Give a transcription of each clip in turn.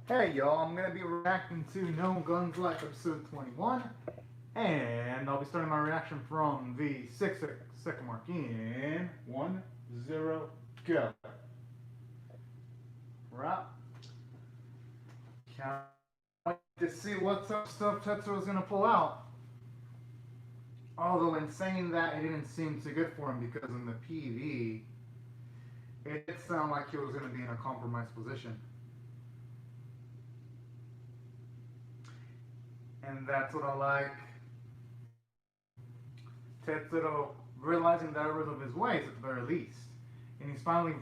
Hey y'all, I'm gonna be reacting to No Guns Life episode 21, and I'll be starting my reaction from the 6 second mark in 1-0 go. Right, can't wait to see what stuff Tetsuo's gonna pull out. Although, in saying that, it didn't seem too good for him because in the PV, it did sound like he was gonna be in a compromised position. And that's what I like. Tetsuo realizing the errors of his ways at the very least. And he's finally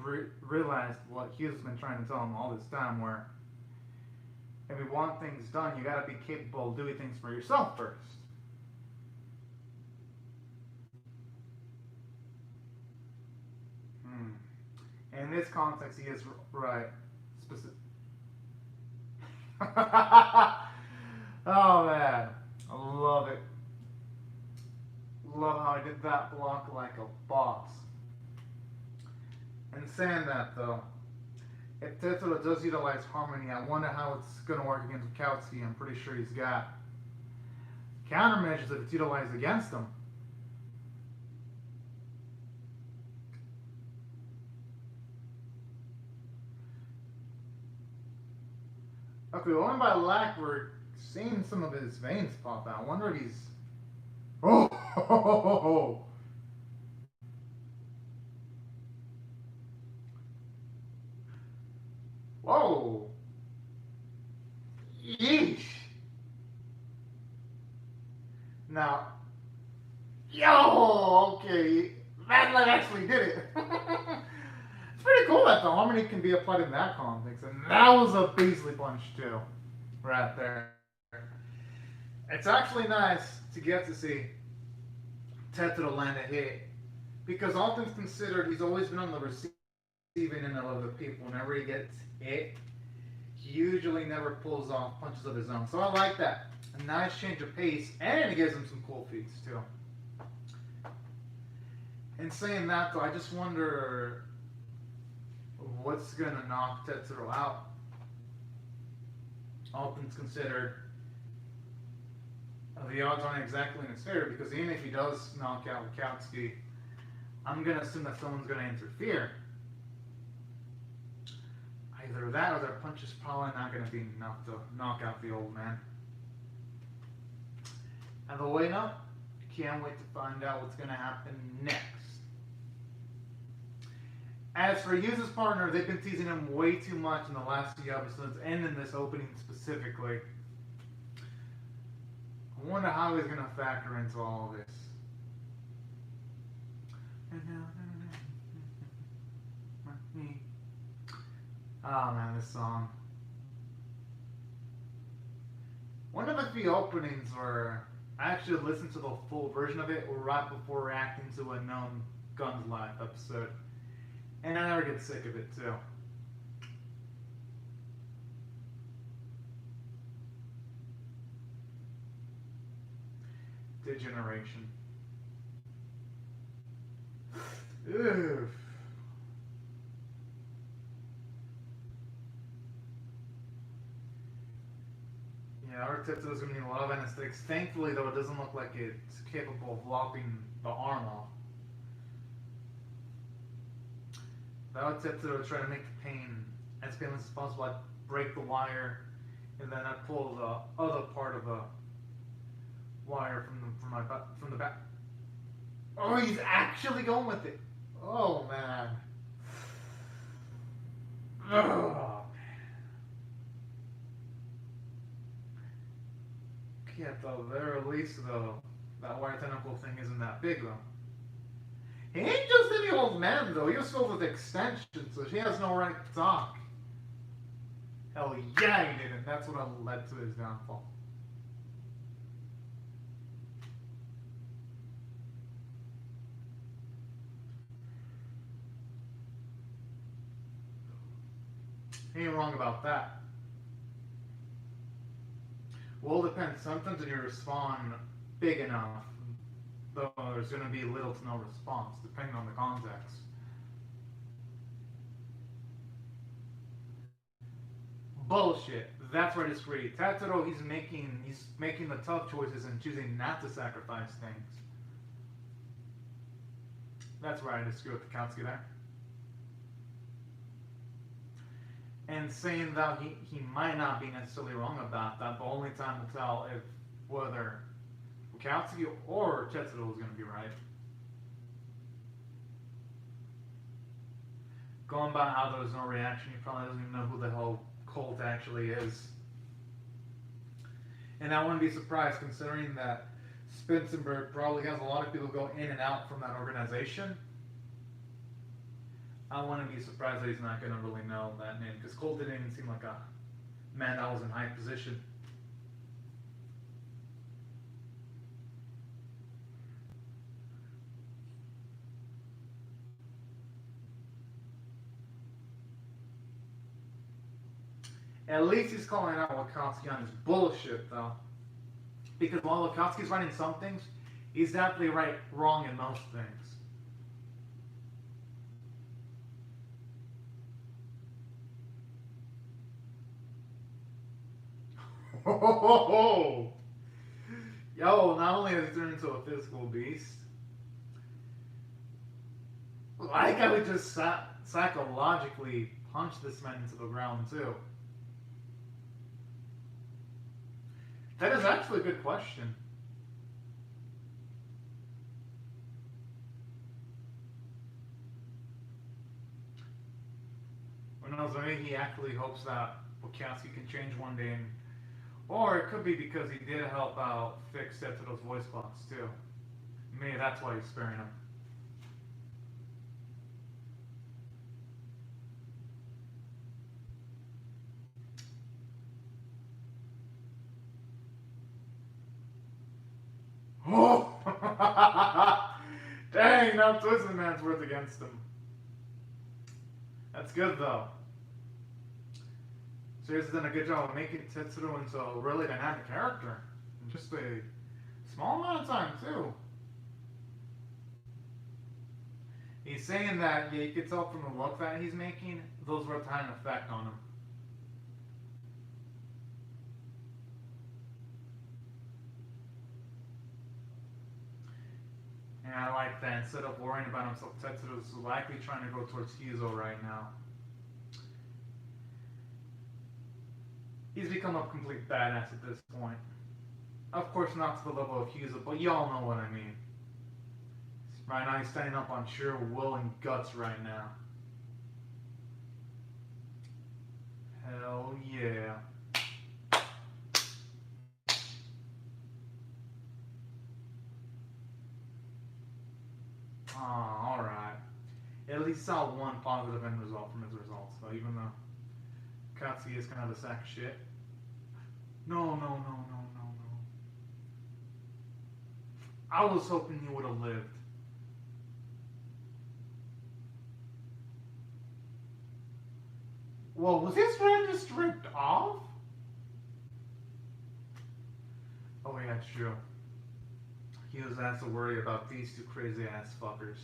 realized what Hughes has been trying to tell him all this time, where if you want things done, you gotta be capable of doing things for yourself first. In this context, he is right. Specific. Oh man, I love it. Love how I did that block like a boss. And saying that though, if Tetsuo does utilize Harmony, I wonder how it's going to work against Kautsky. I'm pretty sure he's got countermeasures if it's utilized against him. Okay, going by lack, we're seeing some of his veins pop out. I wonder if he's. Oh! Whoa! Yeesh! Now, yo, okay, that actually did it. It's pretty cool that the harmony can be applied in that context, and that was a Beasley punch too, right there. It's actually nice to get to see Tetsuo land a hit, because all things considered, he's always been on the receiving end of the people. Whenever he gets hit, he usually never pulls off punches of his own. So I like that. A nice change of pace, and it gives him some cool feats too. And saying that though, I just wonder what's gonna knock Tetsuo out. All things considered, the odds aren't exactly in his favor, because even if he does knock out Kautsky, I'm gonna assume that someone's gonna interfere. Either that or their punch is probably not gonna be enough to knock out the old man. And the way up, can't wait to find out what's gonna happen next. As for Yuzu's partner, they've been teasing him way too much in the last few episodes and in this opening specifically. I wonder how he's going to factor into all of this. Oh man, this song. One of the few openings where I actually listened to the full version of it right before reacting to a known Guns Live episode. And I never get sick of it too. Degeneration. Oof. Yeah, our Tetsuo's gonna need a lot of anesthetics. Thankfully, though, it doesn't look like it's capable of lopping the arm off. That would Tetsuo try to make the pain as painless as possible. I'd break the wire, and then I'd pull the other part of the wire from the back. Oh, he's actually going with it. Oh man. Oh. Yeah, at the very least though, that wire tentacle thing isn't that big though. He ain't just any old man though. He was filled with extensions, so she has no right to talk. Hell yeah, he didn't. That's what led to his downfall. He ain't wrong about that. Well, it depends. Sometimes when you respond big enough, though, there's going to be little to no response, depending on the context. Bullshit. That's where I disagree. Tetsuro, he's making the tough choices and choosing not to sacrifice things. That's where I disagree with Akatsuki there. And saying that he might not be necessarily wrong about that, but only time will tell if whether Akatsuki or Tetsuro is going to be right. Going by how there was no reaction, he probably doesn't even know who the hell Colt actually is. And I wouldn't be surprised considering that Spitzenberg probably has a lot of people go in and out from that organization. I wouldn't be surprised that he's not going to really know that name, because Colt didn't even seem like a man that was in high position. At least he's calling out Akatsuki on his bullshit, though. Because while Akatsuki's right in some things, he's definitely wrong in most things. Oh, yo, not only has he turned into a physical beast, like I would just psychologically punch this man into the ground, too. That is actually a good question. Who knows, maybe he actually hopes that Akatsuki can change one day, or it could be because he did help out fix Tetsuro's voice box too. Maybe that's why he's sparing him. Oh! Dang, now Twisted Man's worth against him. That's good though. Seriously, done a good job of making Tetsuro into a really dynamic character in just a small amount of time too. He's saying that you can tell from the look that he's making, those were having an effect on him. And I like that instead of worrying about himself, Tetsuro's likely trying to go towards Hyuzo right now. He's become a complete badass at this point. Of course, not to the level of Hyuzo, but y'all know what I mean. Right now, he's standing up on sheer will and guts right now. Hell yeah. Oh, alright. At least saw one positive end result from his results, though, even though Katsuki is kind of a sack of shit. No. I was hoping he would have lived. Well, was his friend just ripped off? Oh yeah, true. He was asked to worry about these two crazy ass fuckers.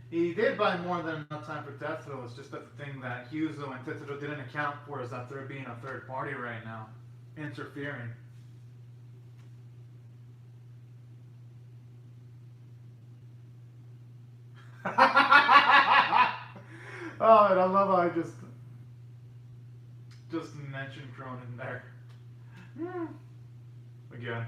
He did buy more than enough time for Tetsuo. It's just that the thing that Hyuzo and Tetsuo didn't account for is that there being a third party right now, interfering. Oh, and I love how I just mentioned Cronin there. Again.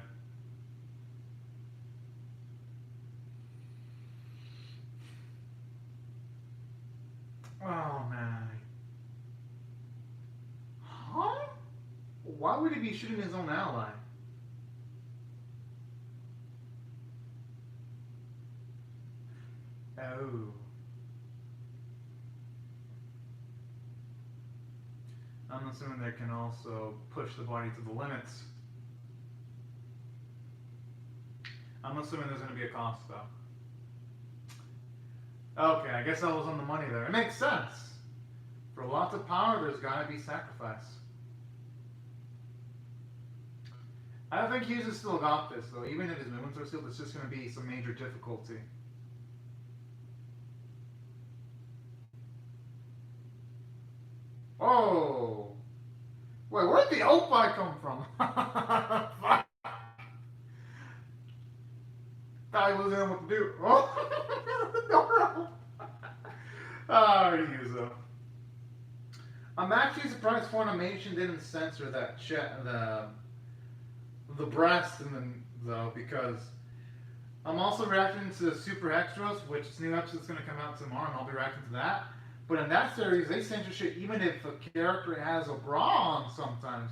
Oh man. Huh? Why would he be shooting his own ally? Oh. I'm assuming they can also push the body to the limits. I'm assuming there's going to be a cost, though. Okay, I guess I was on the money there. It makes sense. For lots of power, there's got to be sacrifice. I don't think Hughes has still got this, though. Even if his movements are sealed, it's just going to be some major difficulty. Oh. Wait, where'd the Opie come from? Fuck. Thought he was in what to do. Oh, no. Oh, Yuzo. I'm actually surprised Funimation didn't censor that the breast and though because I'm also reacting to Super Extras, which is new episode's gonna come out tomorrow, and I'll be reacting to that. But in that series, they censor shit even if a character has a bra on sometimes.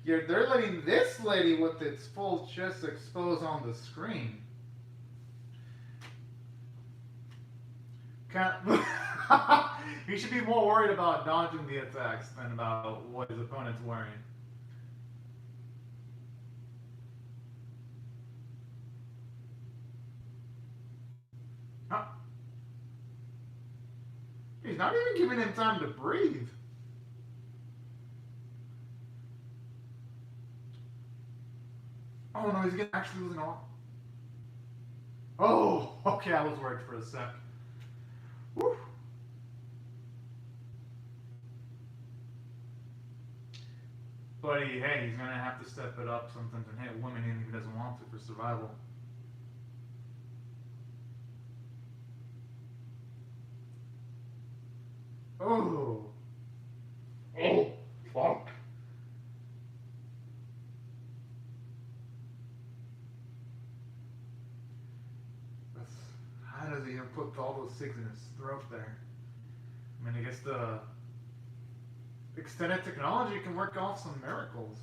Yeah, they're letting this lady with its full chest exposed on the screen. Can't, he should be more worried about dodging the attacks than about what his opponent's wearing. Huh? He's not even giving him time to breathe. Oh no, he's actually losing all. Oh, okay, I was worried for a sec. Woo. But hey, he's gonna have to step it up sometimes and hit women even if he doesn't want to for survival. Oh. Oh, fuck. That's, how does he even put all those six in his throat there? I mean, I guess the extended technology can work off some miracles.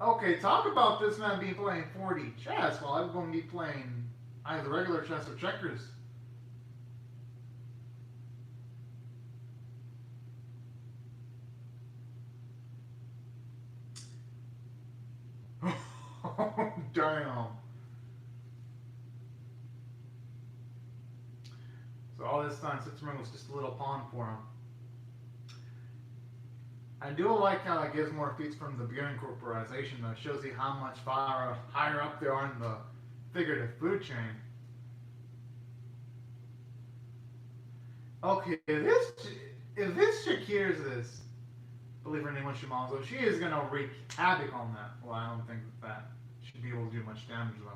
Okay, talk about this man being playing 4D chess while I'm going to be playing either regular chess or checkers. Damn. So all this time, Sitsumura was just a little pawn for him. I do like how it gives more feats from the beer incorporation, though. It shows you how much far higher up they are in the figurative food chain. Okay, if this chick hears this, believe her name was Shimazo, she is gonna wreak havoc on that. Well, I don't think that should be able to do much damage though.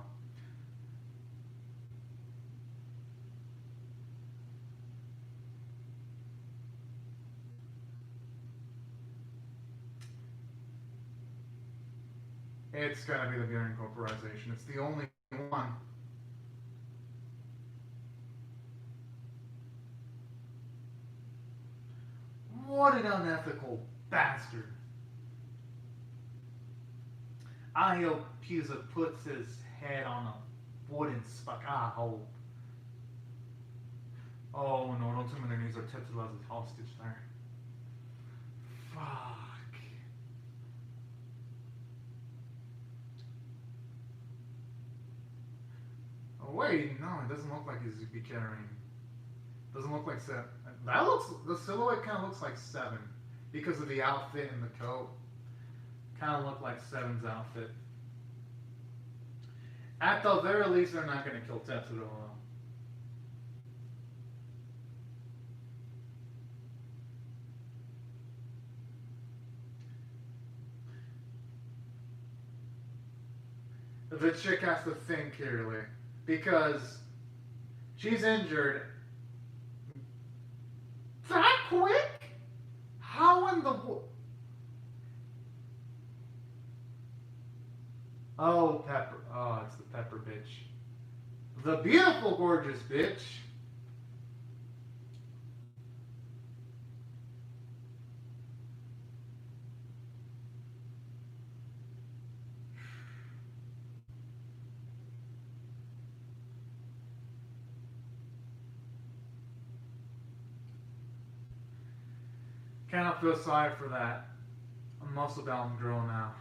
It's gotta be the beer incorporation. It's the only one. What an unethical bastard. I hope Pisa puts his head on a wooden spike. I hope. Oh no, don't tell me their knees are tipped as a hostage there. Fuck. Oh wait, no, it doesn't look like he's be carrying. Doesn't look like seven. That looks, the silhouette kind of looks like seven because of the outfit and the coat. Kind of look like Seven's outfit. At the very least, they're not going to kill Tetsuro. The chick has to think clearly because she's injured. That quick? How in the Oh, Pepper. Oh, it's the Pepper bitch. The beautiful, gorgeous bitch. Cannot feel sorry for that. I'm muscle bound girl now.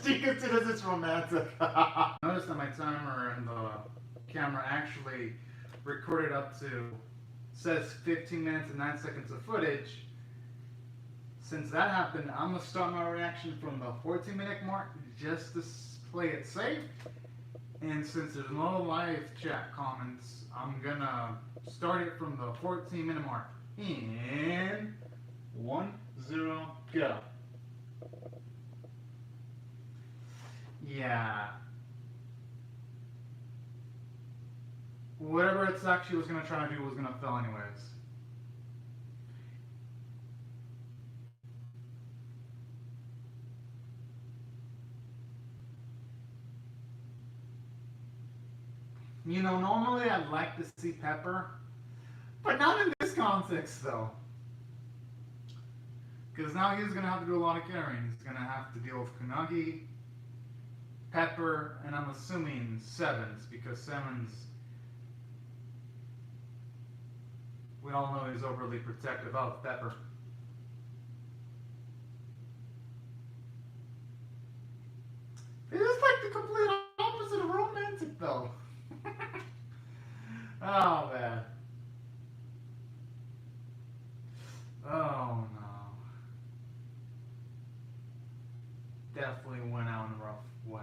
She considers this romantic. Notice that my timer and the camera actually recorded up to says 15 minutes and 9 seconds of footage. since that happened, I'm gonna start my reaction from the 14-minute mark just to play it safe. And since there's no live chat comments, I'm gonna start it from the 14-minute mark. And 1-0 go. Yeah. Whatever it's actually was gonna try to do was gonna fail anyways. You know, normally I'd like to see Pepper, but not in this context though. Because now he's going to have to do a lot of carrying. He's going to have to deal with Kunagi, Pepper, and I'm assuming Sevens, because Sevens, we all know he's overly protective of Pepper. It is like the complete opposite of romantic though. Oh man. Oh no. Definitely went out in a rough way.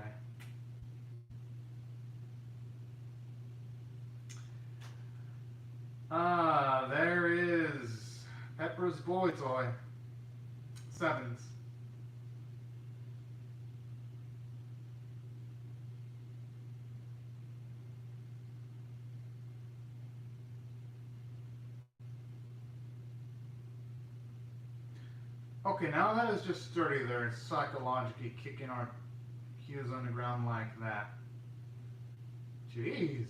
Ah, there is Pepper's boy toy. Sevens. Okay, now that is just sturdy there, psychologically kicking our cues on the ground like that. Jeez.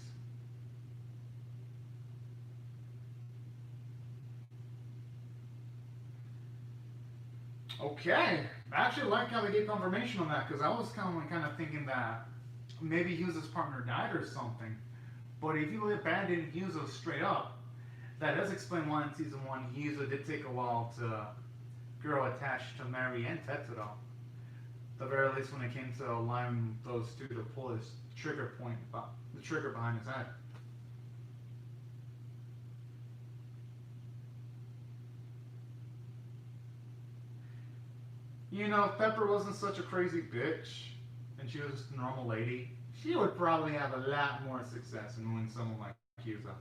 Okay. I actually like how they gave confirmation on that, because I was kind of thinking that maybe Hughes' partner died or something. But if you abandon Hughes straight up, that does explain why in season 1 Hughes did take a while to grow attached to Mary and Tetsudo. The very least when it came to allowing those two to pull his trigger point, the trigger behind his head. You know, if Pepper wasn't such a crazy bitch and she was just a normal lady, she would probably have a lot more success in winning someone like Kyuza.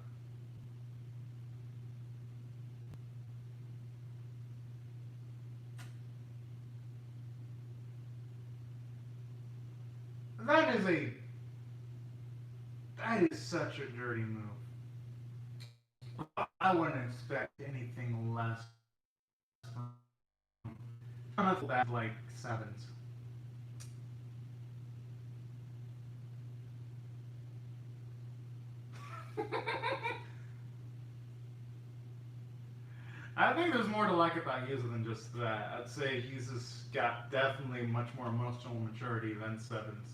That is such a dirty move. I wouldn't expect anything less. I'm not bad like Sevens. I think there's more to like about Yuzu than just that. I'd say Yuzu's got definitely much more emotional maturity than Sevens.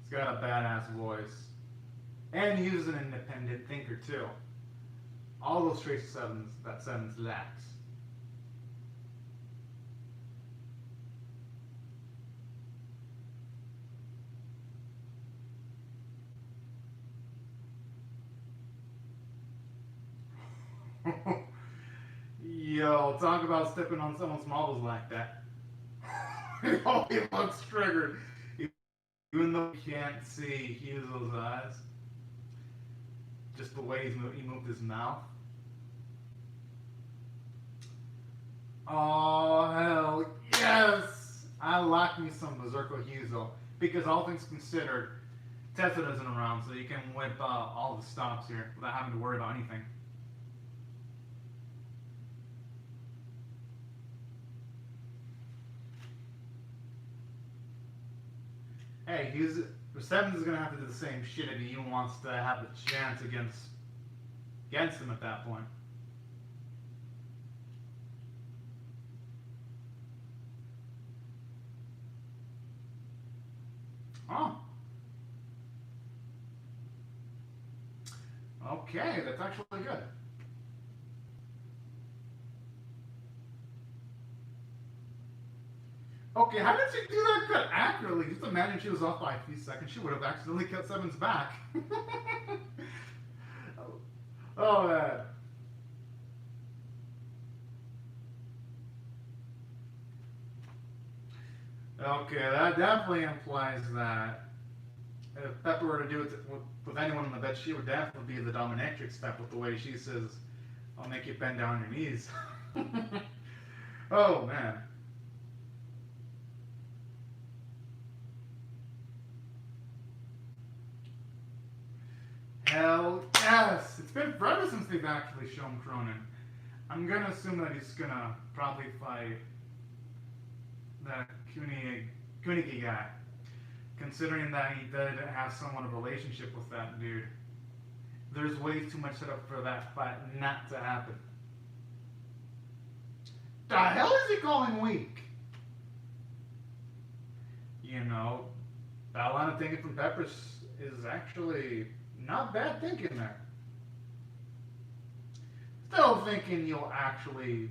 He's got a badass voice. And he's an independent thinker too. All those traits of Sevens that Sevens lacks. Yo, talk about stepping on someone's marbles like that. Oh, he looks triggered. Even though you can't see Huzo's eyes. Just the way he moved his mouth. Oh, hell yes! I like me some Berserker Huzo. Because all things considered, Tetsudo isn't around, so you can whip all the stops here without having to worry about anything. Hey, Sevens is gonna have to do the same shit if he wants to have a chance against him at that point. Oh. Okay, that's actually good. Okay, how did she do that cut accurately? Just imagine she was off by a few seconds. She would have accidentally cut Seven's back. Oh, man. Okay, that definitely implies that if Pepper were to do it with anyone in the bed, she would definitely be the dominatrix step with the way she says, I'll make you bend down your knees. Oh, man. Hell yes! It's been forever since they've actually shown Cronin. I'm gonna assume that he's gonna probably fight that Kunigi guy, considering that he did have somewhat of a relationship with that dude. There's way too much setup for that fight not to happen. The hell is he calling weak? You know, that line of thinking from Peppers is actually not bad thinking there. Still thinking you'll actually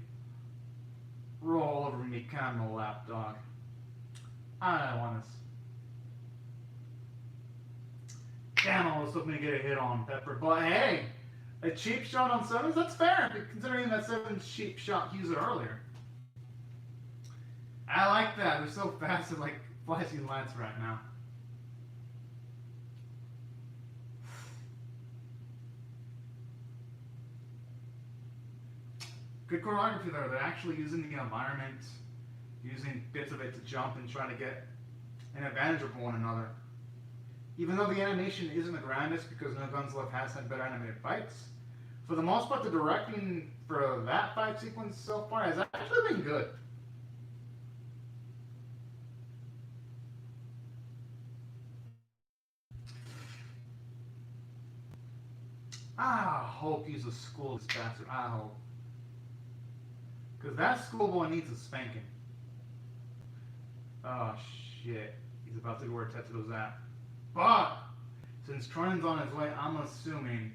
roll over me kind of lapdog. I don't want to. Damn, I was hoping to get a hit on Pepper, but hey, a cheap shot on Sevens, that's fair, considering that Sevens cheap shot he used it earlier. I like that. They're so fast and like flashing lights right now. Good choreography there. They're actually using the environment, using bits of it to jump and try to get an advantage over one another. Even though the animation isn't the grandest because No Guns Left has had better animated fights, for the most part the directing for that fight sequence so far has actually been good. I hope he's a school this bastard. I hope. Because that schoolboy needs a spanking. Oh shit. He's about to go where Tetsudo's at. But since Cronin's on his way, I'm assuming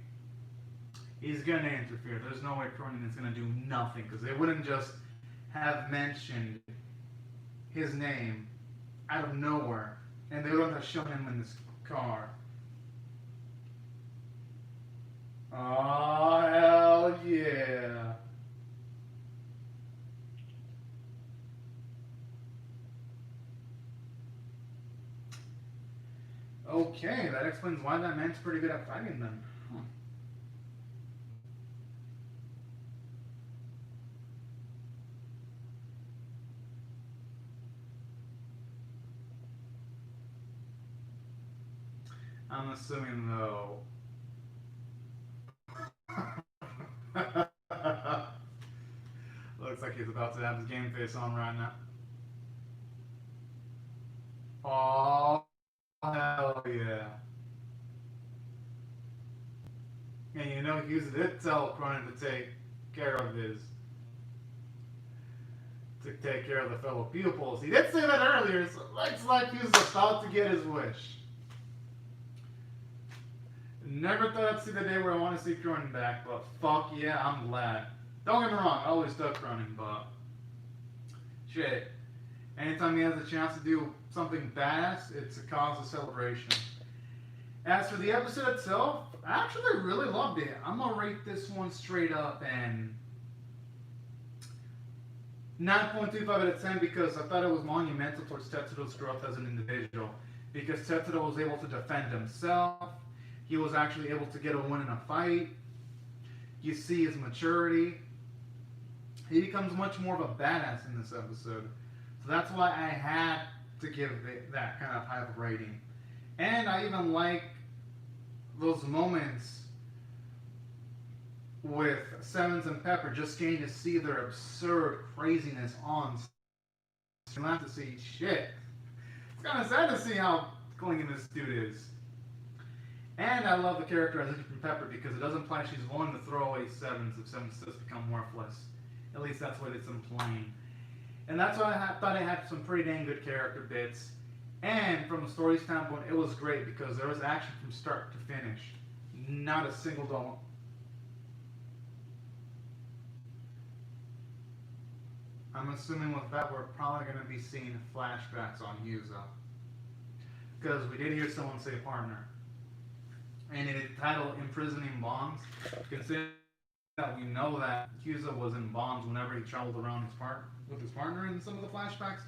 he's gonna interfere. There's no way Cronin is gonna do nothing because they wouldn't just have mentioned his name out of nowhere and they wouldn't have shown him in this car. Oh hell yeah. Okay, that explains why that man's pretty good at fighting then. Huh. I'm assuming though. Looks like he's about to have his game face on right now. Oh hell yeah. And you know Hughes did tell Cronin to take care of the fellow pupils. He did say that earlier, so it looks like Hughes is about to get his wish. Never thought I'd see the day where I want to see Cronin back, but fuck yeah, I'm glad. Don't get me wrong, I always dug Cronin, but shit. Anytime he has a chance to do something badass, it's a cause of celebration. As for the episode itself, I actually really loved it. I'm gonna rate this one straight up and 9.25 out of 10 because I thought it was monumental towards Tetsudo's growth as an individual. Because Tetsudo was able to defend himself, he was actually able to get a win in a fight. You see his maturity. He becomes much more of a badass in this episode. So that's why I had to give it that kind of high of a rating. And I even like those moments with Sevens and Pepper just getting to see their absurd craziness on screen. You'll have to see shit. It's kind of sad to see how clingy this dude is. And I love the characterization from Pepper because it does imply she's willing to throw away Sevens if Sevens does become worthless. At least that's what it's implying. And that's why I thought it had some pretty dang good character bits. And from a story standpoint, it was great because there was action from start to finish. Not a single dull. I'm assuming with that we're probably going to be seeing flashbacks on Yuzo. Because we did hear someone say partner. And in the title, Imprisoning Bonds, considering that we know that Yuzo was in bonds whenever he traveled around with his partner in some of the flashbacks,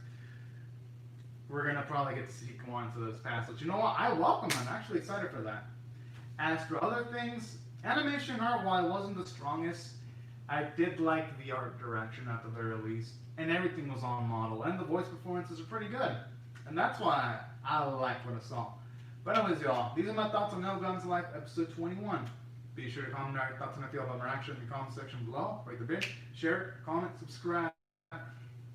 we're gonna probably get to see Kawan to this pass. But you know what? I welcome. I'm actually excited for that. As for other things, animation art, while it wasn't the strongest, I did like the art direction at the very least, and everything was on model, and the voice performances are pretty good, and that's why I liked what I saw. But anyways, y'all, these are my thoughts on No Guns Life episode 21. Be sure to comment your thoughts on the about my reaction in the comment section below. Rate the video, share it, comment, subscribe,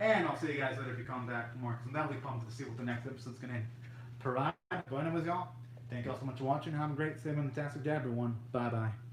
and I'll see you guys later if you come back for more. Because I'm definitely pumped to see what the next episode's gonna provide. But anyways, y'all, thank you all so much for watching. Have a great, safe, and fantastic day, everyone. Bye bye.